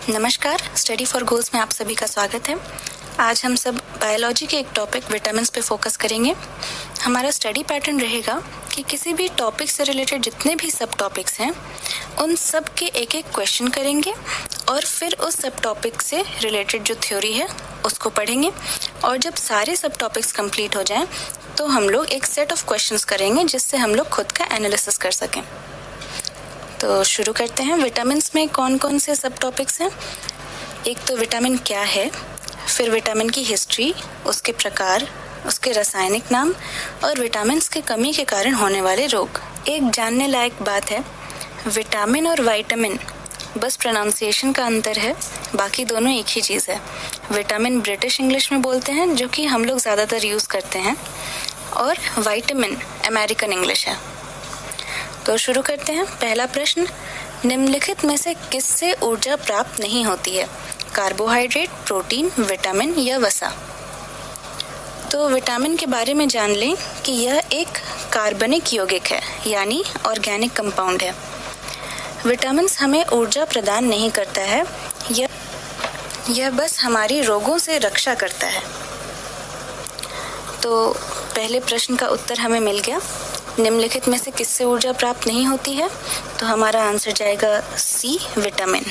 नमस्कार, study for goals में आप सभी का स्वागत है। आज हम सब बायोलॉजी के एक टॉपिक विटामिन्स पे फोकस करेंगे। हमारा स्टडी पैटर्न रहेगा कि किसी भी टॉपिक से रिलेटेड जितने भी सब टॉपिक्स हैं उन सब के एक एक क्वेश्चन करेंगे और फिर उस सब टॉपिक से रिलेटेड जो थ्योरी है उसको पढ़ेंगे। और जब सारे सब टॉपिक्स कंप्लीट हो जाएं तो हम लोग एक सेट ऑफ क्वेश्चंस करेंगे जिससे हम लोग खुद का एनालिसिस कर सकें। तो शुरू करते हैं। विटामिन्स में कौन कौन से सब टॉपिक्स हैं? एक तो विटामिन क्या है, फिर विटामिन की हिस्ट्री, उसके प्रकार, उसके रासायनिक नाम और विटामिन्स की कमी के कारण होने वाले रोग। एक जानने लायक बात है, विटामिन और विटामिन बस प्रोनाउंसिएशन का अंतर है, बाकी दोनों एक ही चीज़ है। विटामिन ब्रिटिश इंग्लिश में बोलते हैं जो कि हम लोग ज़्यादातर यूज़ करते हैं, और विटामिन अमेरिकन इंग्लिश है। तो शुरू करते हैं। पहला प्रश्न, निम्नलिखित में से किससे ऊर्जा प्राप्त नहीं होती है? कार्बोहाइड्रेट, प्रोटीन, विटामिन या वसा? तो विटामिन के बारे में जान लें कि यह एक कार्बनिक यौगिक है, यानी ऑर्गेनिक कंपाउंड है। विटामिन्स हमें ऊर्जा प्रदान नहीं करता है, यह बस हमारी रोगों से रक्षा करता है। तो पहले प्रश्न का उत्तर हमें मिल गया। निम्नलिखित में से किससे ऊर्जा प्राप्त नहीं होती है? तो हमारा आंसर जाएगा सी, विटामिन।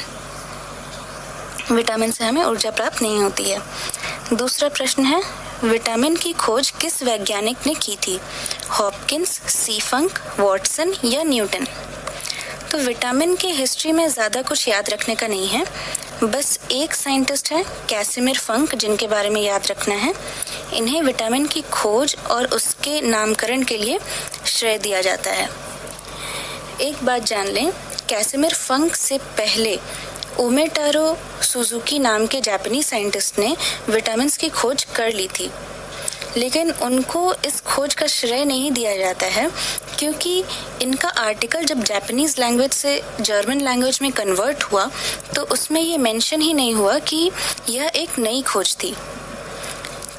विटामिन से हमें ऊर्जा प्राप्त नहीं होती है। दूसरा प्रश्न है, विटामिन की खोज किस वैज्ञानिक ने की थी? हॉपकिंस, सी फंक, वॉटसन या न्यूटन? तो विटामिन की हिस्ट्री में ज़्यादा कुछ याद रखने का नहीं है, बस एक साइंटिस्ट है कैसिमिर फंक जिनके बारे में याद रखना है। इन्हें विटामिन की खोज और उसके नामकरण के लिए श्रेय दिया जाता है। एक बात जान लें, कैसिमिर फंक से पहले ओमेटारो सुजुकी नाम के जापानीज साइंटिस्ट ने विटामिन्स की खोज कर ली थी, लेकिन उनको इस खोज का श्रेय नहीं दिया जाता है क्योंकि इनका आर्टिकल जब जापानीज लैंग्वेज से जर्मन लैंग्वेज में कन्वर्ट हुआ तो उसमें ये मेंशन ही नहीं हुआ कि यह एक नई खोज थी।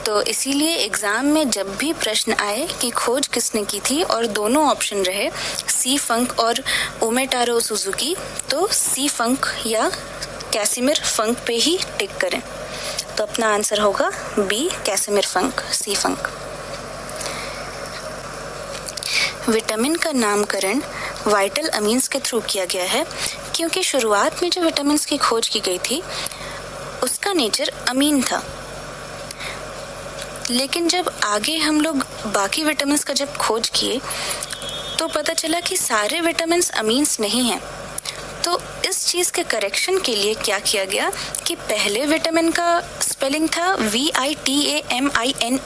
तो इसीलिए एग्ज़ाम में जब भी प्रश्न आए कि खोज किसने की थी और दोनों ऑप्शन रहे सी फंक और ओमेटारो सुजुकी, तो सी फंक या कैसिमिर फंक पे ही टिक करें। तो अपना आंसर होगा बी, कैसिमिर फंक, सी फंक। विटामिन का नामकरण वाइटल अमीन्स के थ्रू किया गया है क्योंकि शुरुआत में जो विटामिन्स की खोज की गई थी उसका नेचर अमीन था, लेकिन जब आगे हम लोग बाकी विटामिन्स का जब खोज किए तो पता चला कि सारे विटामिन्स अमीन्स नहीं हैं। तो इस चीज़ के करेक्शन के लिए क्या किया गया कि पहले विटामिन का स्पेलिंग था VITAMINE,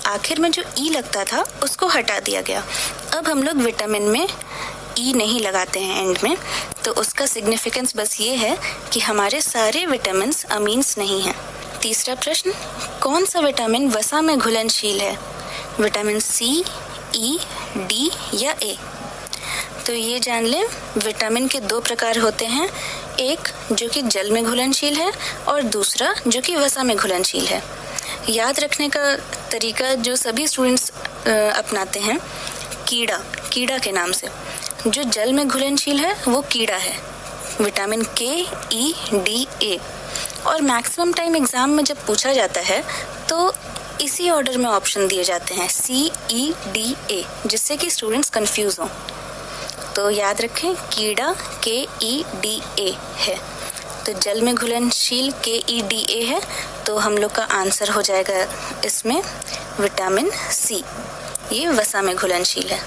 आखिर में जो ई लगता था उसको हटा दिया गया। अब हम लोग विटामिन में ई नहीं लगाते हैं एंड में, तो उसका सिग्निफिकेंस बस ये है कि हमारे सारे विटामिन्स अमीन्स नहीं हैं। तीसरा प्रश्न, कौन सा विटामिन वसा में घुलनशील है? विटामिन सी, ई, डी या ए? तो ये जान लें, विटामिन के दो प्रकार होते हैं, एक जो कि जल में घुलनशील है और दूसरा जो कि वसा में घुलनशील है। याद रखने का तरीका जो सभी स्टूडेंट्स अपनाते हैं, कीड़ा के नाम से। जो जल में घुलनशील है वो कीड़ा है, विटामिन के, ई, डी, ए। और मैक्सिमम टाइम एग्जाम में जब पूछा जाता है तो इसी ऑर्डर में ऑप्शन दिए जाते हैं सी, ई, डी, ए, जिससे कि स्टूडेंट्स कंफ्यूज हों। तो याद रखें, कीड़ा KEDA है, तो जल में घुलनशील KEDA है, तो हम लोग का आंसर हो जाएगा इसमें विटामिन सी, ये वसा में घुलनशील है।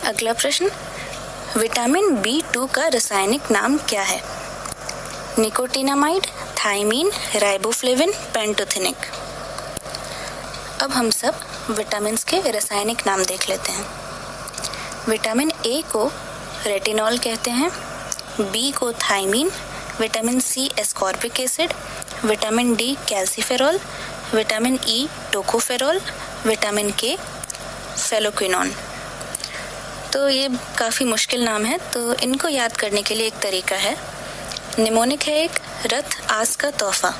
अगला प्रश्न, विटामिन B2 का रासायनिक नाम क्या है? Nicotinamide, thiamine, riboflavin, pantothenic? अब हम सब विटामिन्स के रासायनिक नाम देख लेते हैं। विटामिन ए को रेटिनॉल कहते हैं, बी को thiamine, vitamin C ascorbic acid, vitamin D calciferol, vitamin E tocopherol, vitamin K phylloquinone. तो ये काफ़ी मुश्किल नाम है, तो इनको याद करने के लिए एक तरीका है, निमोनिक है एक रथ आस का तोहफा।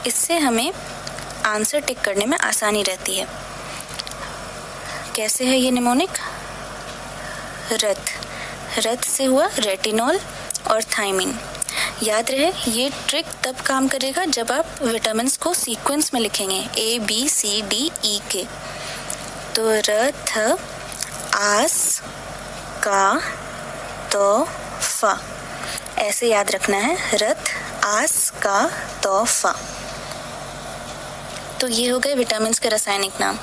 इससे हमें आंसर टिक करने में आसानी रहती है। कैसे है ये निमोनिक? रथ से हुआ रेटिनॉल और थायमिन। याद रहे, ये ट्रिक तब काम करेगा जब आप विटामिन को सीक्वेंस में लिखेंगे, ABCDE। तो र, थ, आस, का, तो, फा, ऐसे याद रखना है, रथ, आस, का, तो, फा। तो ये हो गए विटामिन के रासायनिक नाम।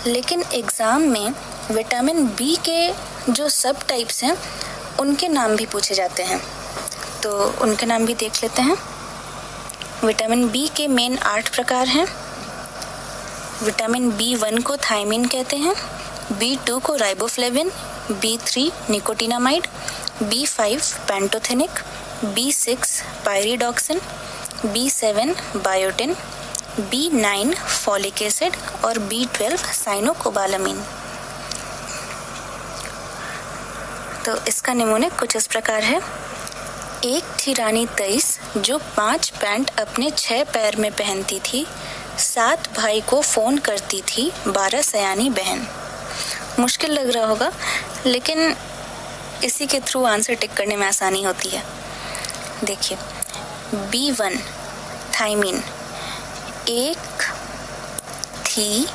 लेकिन एग्जाम में विटामिन बी के जो सब टाइप्स हैं उनके नाम भी पूछे जाते हैं, तो उनके नाम भी देख लेते हैं। विटामिन बी के मेन 8 प्रकार हैं। विटामिन B1 को थायमिन कहते हैं, B2 को riboflavin, B3 nicotinamide, B5 pantothenic, B6 pyridoxine, B7 biotin, B9 folic acid और B12 साइनोकोबालामीन। तो इसका निमोनिक कुछ इस प्रकार है। एक थी रानी 23 जो 5 पैंट अपने 6 पैर में पहनती थी, 7 भाई को फोन करती थी, 12 सयानी बहन। मुश्किल लग रहा होगा, लेकिन इसी के थ्रू आंसर टिक करने में आसानी होती है। देखिए, B1 थायमिन, एक थी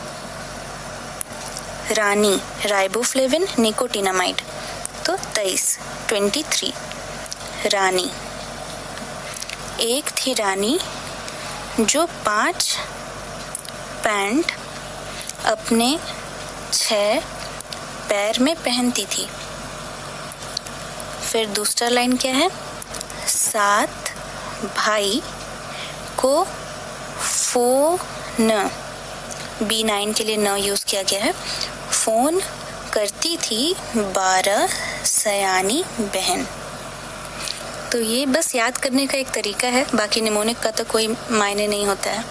रानी राइबोफ्लेविन निकोटिनामाइड, तो 23 रानी। एक थी रानी जो 5 पैंट अपने 6 पैर में पहनती थी। फिर दूसरा लाइन क्या है, 7 भाई को फोन, B9 के लिए न यूज किया गया है, फोन करती थी 12 सयानी बहन। तो ये बस याद करने का एक तरीका है, बाकी निमोनिक का तो कोई मायने नहीं होता है।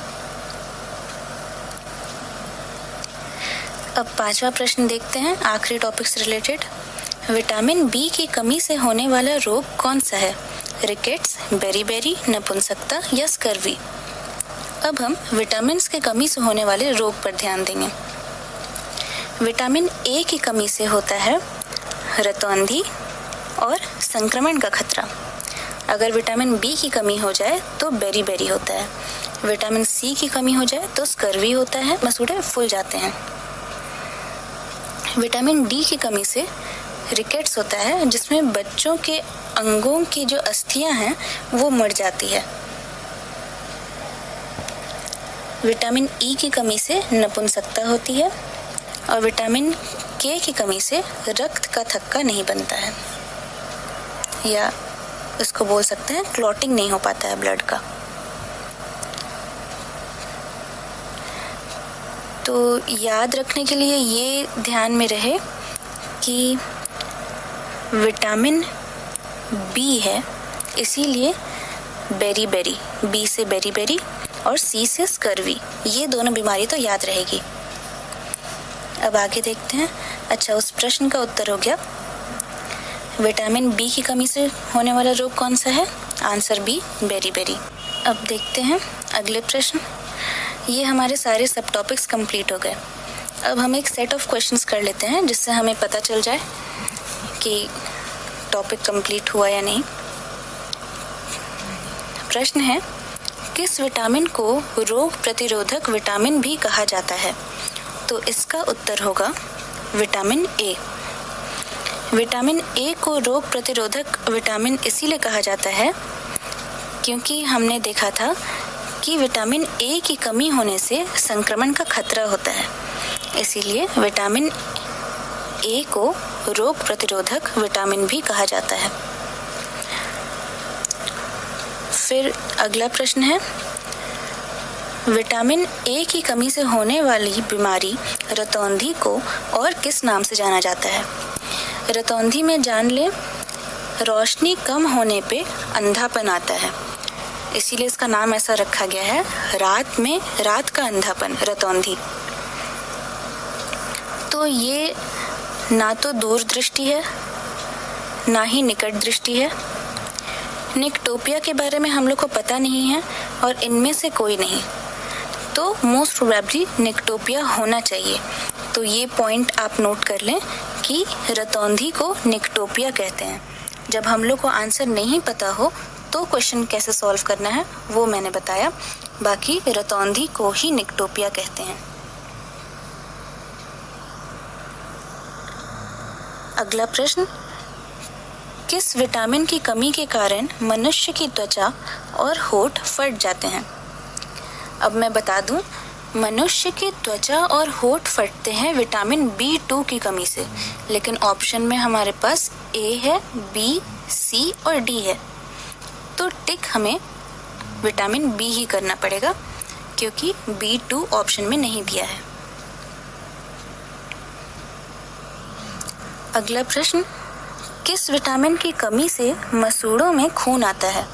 अब 5वां प्रश्न देखते हैं, आखिरी टॉपिक से रिलेटेड। विटामिन बी की कमी से होने वाला रोग कौन सा है? रिकेट्स, बेरीबेरी, नपुंसकता या स्कर्वी? अब हम विटामिन की कमी से होने वाले रोग पर ध्यान देंगे। विटामिन ए की कमी से होता है रतौंधी और संक्रमण का खतरा। अगर विटामिन बी की कमी हो जाए तो बेरीबेरी होता है। विटामिन सी की कमी हो जाए तो स्कर्वी होता है, मसूड़े फूल जाते हैं। विटामिन डी की कमी से रिकेट्स होता है, जिसमें बच्चों के अंगों की जो अस्थियां हैं वो मर जाती है। विटामिन ई की कमी से नपुंसकता होती है और विटामिन के की कमी से रक्त का थक्का नहीं बनता है, या इसको बोल सकते हैं क्लॉटिंग नहीं हो पाता है ब्लड का। तो याद रखने के लिए ये ध्यान में रहे कि विटामिन बी है, इसीलिए बेरीबेरी, बी से बेरीबेरी और सी से स्कर्वी, ये दोनों बीमारी तो याद रहेगी। अब आगे देखते हैं। अच्छा, उस प्रश्न का उत्तर हो गया विटामिन बी की कमी से होने वाला रोग कौन सा है? Answer B, beriberi. अब देखते हैं अगले प्रश्न। ये हमारे सारे सब टॉपिक्स कंप्लीट हो गए। अब हम एक सेट ऑफ क्वेश्चंस कर लेते हैं, जिससे हमें पता चल जाए कि टॉपिक कंप्लीट हुआ या नहीं। प्रश्न है, किस विटामिन को रोग प्रतिरोधक विटामिन भी कहा जाता है? तो इसका उत्तर होगा विटामिन ए। विटामिन ए को रोग प्रतिरोधक विटामिन इसीलिए कहा जाता है क्योंकि हमने देखा था कि विटामिन ए की कमी होने से संक्रमण का खतरा होता है, इसीलिए विटामिन ए को रोग प्रतिरोधक विटामिन भी कहा जाता है। फिर अगला प्रश्न है, विटामिन ए की कमी से होने वाली बीमारी रतौंधी को और किस नाम से जाना जाता है? रतौंधी में जान ले, रोशनी कम होने पे अंधापन आता है, इसीलिए इसका नाम ऐसा रखा गया है, रात का अंधापन, रतौंधी। तो ये ना तो दूर दृष्टि है ना ही निकट दृष्टि है। निकटोपिया के बारे में हम लोग को पता नहीं है और इनमें से कोई नहीं, तो मोस्ट प्रोबेबली निकटोपिया होना चाहिए। तो ये पॉइंट आप नोट कर लें कि रतौंधी को निकटोपिया कहते हैं। जब हम लोग को आंसर नहीं पता हो तो क्वेश्चन कैसे सॉल्व करना है वो मैंने बताया। बाकी रतौंधी को ही निक्टोपिया कहते हैं। अगला प्रश्न, किस विटामिन की कमी के कारण मनुष्य की त्वचा और होठ फट जाते हैं? अब मैं बता दूं, मनुष्य की त्वचा और होठ फटते हैं विटामिन B2 की कमी से, लेकिन ऑप्शन में हमारे पास A है, B, C और D है, तो टिक हमें विटामिन B ही करना पड़ेगा क्योंकि B2 ऑप्शन में नहीं दिया है। अगला प्रश्न, किस विटामिन की कमी से मसूड़ों में खून आता है?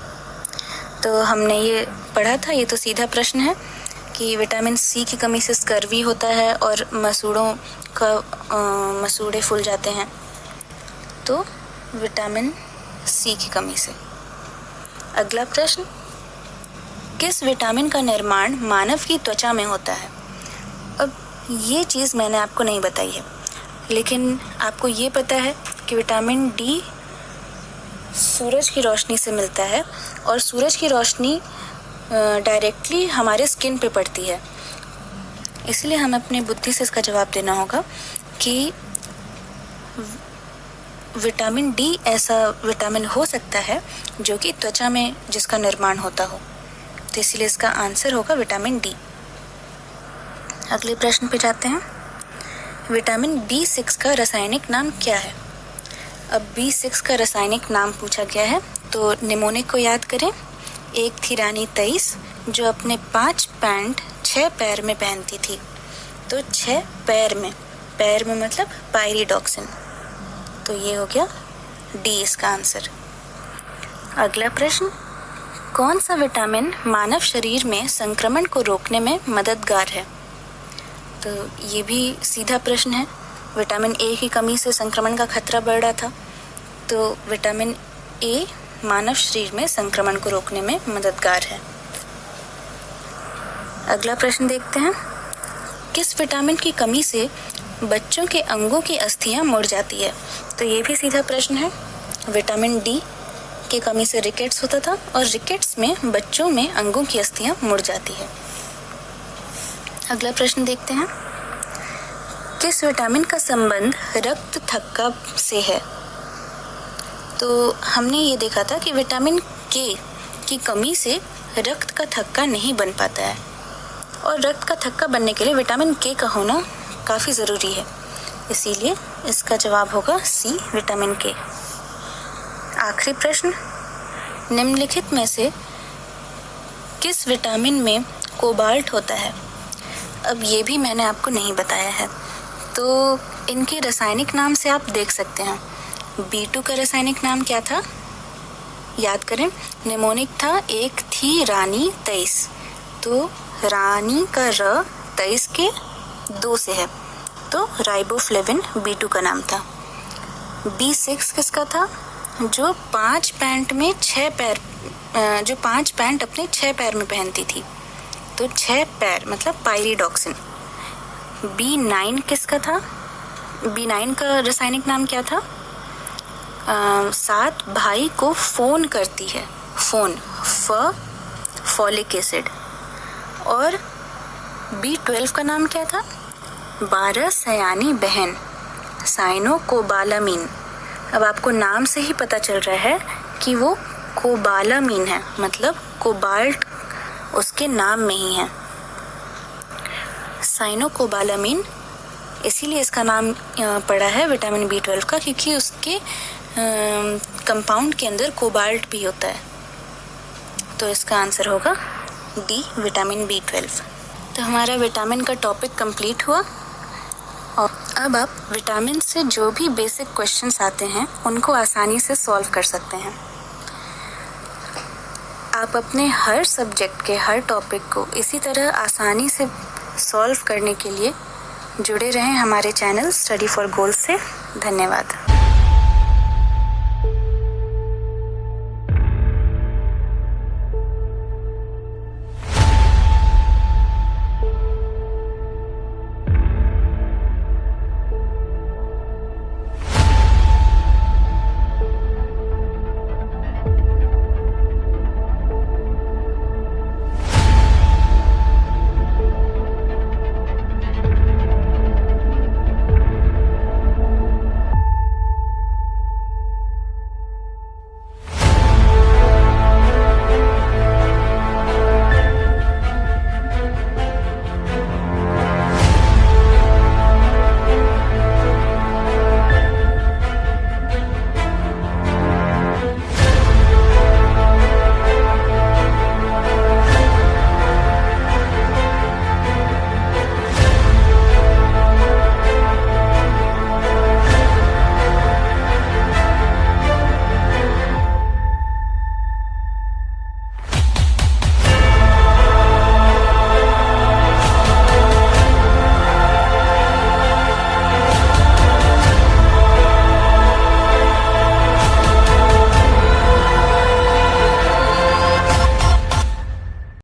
तो हमने ये पढ़ा था, ये तो सीधा प्रश्न है कि विटामिन C की कमी से स्कर्वी होता है और मसूड़े फूल जाते हैं, तो विटामिन C की कमी से। अगला प्रश्न, किस विटामिन का निर्माण मानव की त्वचा में होता है? अब ये चीज़ मैंने आपको नहीं बताई है, लेकिन आपको ये पता है कि विटामिन D सूरज की रोशनी से मिलता है और सूरज की रोशनी डायरेक्टली हमारे स्किन पे पड़ती है, इसलिए हमें अपनी बुद्धि से इसका जवाब देना होगा कि विटामिन D ऐसा विटामिन हो सकता है जो कि त्वचा में जिसका निर्माण होता हो, तो इसलिए इसका आंसर होगा विटामिन D। अगले प्रश्न पे जाते हैं, विटामिन B6 का रासायनिक नाम क्या है? अब B6 का रासायनिक नाम पूछा गया है, तो निमोनिक को याद करें। एक थी रानी तेईस जो अपने 5 पैंट 6 पैर में पहनती थी, तो 6 पैर में मतलब पायरिडॉक्सिन, तो ये हो गया D इसका आंसर। अगला प्रश्न, कौन सा विटामिन मानव शरीर में संक्रमण को रोकने में मददगार है? तो ये भी सीधा प्रश्न है। विटामिन A की कमी से संक्रमण का खतरा बढ़ रहा था, तो विटामिन A मानव शरीर में संक्रमण को रोकने में मददगार है। अगला प्रश्न देखते हैं, किस विटामिन की कमी से बच्चों के अंगों की अस्थियां मुड़ जाती है? तो ये भी सीधा प्रश्न है। विटामिन D की कमी से रिकेट्स होता था और रिकेट्स में बच्चों में अंगों की अस्थियां मुड़ जाती है। अगला प्रश्न देखते हैं, किस विटामिन का संबंध रक्त थक्का से है? तो हमने ये देखा था कि विटामिन K की कमी से रक्त का थक्का नहीं बन पाता है और रक्त का थक्का बनने के लिए विटामिन K का होना काफ़ी ज़रूरी है, इसीलिए इसका जवाब होगा C, विटामिन K। आखिरी प्रश्न, निम्नलिखित में से किस विटामिन में कोबाल्ट होता है? अब ये भी मैंने आपको नहीं बताया है, तो इनके रासायनिक नाम से आप देख सकते हैं। B2 का रासायनिक नाम क्या था? याद करें, निमोनिक था एक थी रानी तेईस, तो रानी का र 23 के 2 से है, तो राइबोफ्लेविन B2 का नाम था। B6 किसका था? जो 5 पैंट अपने 6 पैर में पहनती थी, तो 6 पैर मतलब पायरिडॉक्सिन। B9 किसका था? B9 का रासायनिक नाम क्या था? 7 भाई को फोन करती है, फोन फॉलिक एसिड। और B12 का नाम क्या था? 12 सयानी बहन, साइनोकोबालामीन। अब आपको नाम से ही पता चल रहा है कि वो कोबालामीन है, मतलब कोबाल्ट उसके नाम में ही है, साइनोकोबालामीन। इसीलिए इसका नाम पड़ा है विटामिन B12 का, क्योंकि उसके कंपाउंड के अंदर कोबाल्ट भी होता है, तो इसका आंसर होगा D, विटामिन B12। तो हमारा विटामिन का टॉपिक कंप्लीट हुआ और अब आप विटामिन से जो भी बेसिक क्वेश्चंस आते हैं उनको आसानी से सॉल्व कर सकते हैं। आप अपने हर सब्जेक्ट के हर टॉपिक को इसी तरह आसानी से सॉल्व करने के लिए जुड़े रहें हमारे चैनल स्टडी फॉर गोल्स से। धन्यवाद।